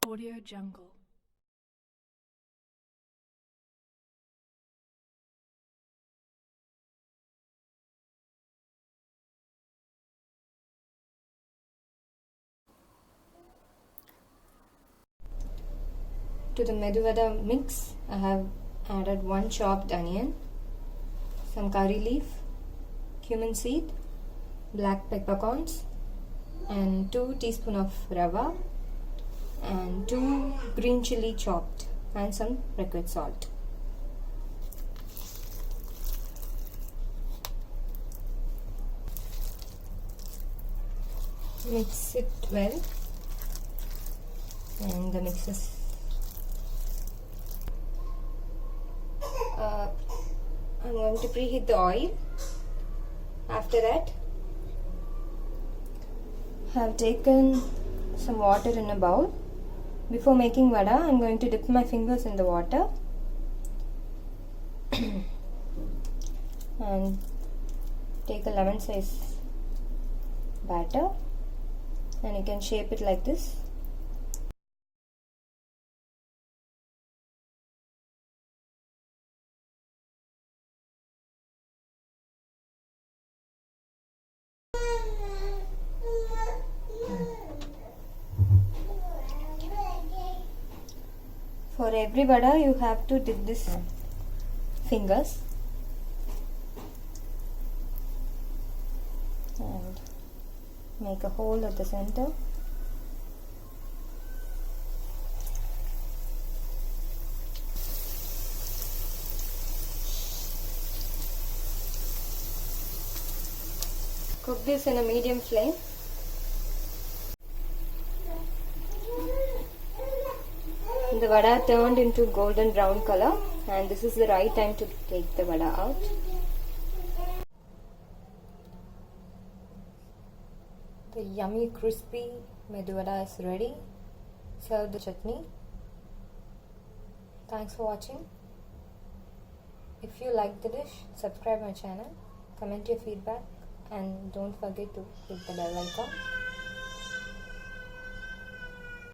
Audio Jungle. To the MEDU VADA mix, I have added 1 chopped onion, some curry leaf, cumin seed, black peppercorns, and 2 teaspoons of rava, and 2 green chili chopped, and some requisite salt. Mix it well, and the mix is I'm going to preheat the oil. After that, I have taken some water in a bowl. Before making vada, I am going to dip my fingers in the water and take a lemon size batter, and you can shape it like this. For every vada, you have to dip this fingers and make a hole at the center. Cook this in a medium flame. The vada turned into golden brown color, and this is the right time to take the vada out. The yummy crispy MEDU VADA is ready. Serve the chutney. Thanks for watching. If you like the dish, subscribe my channel, comment your feedback, and don't forget to hit the bell icon.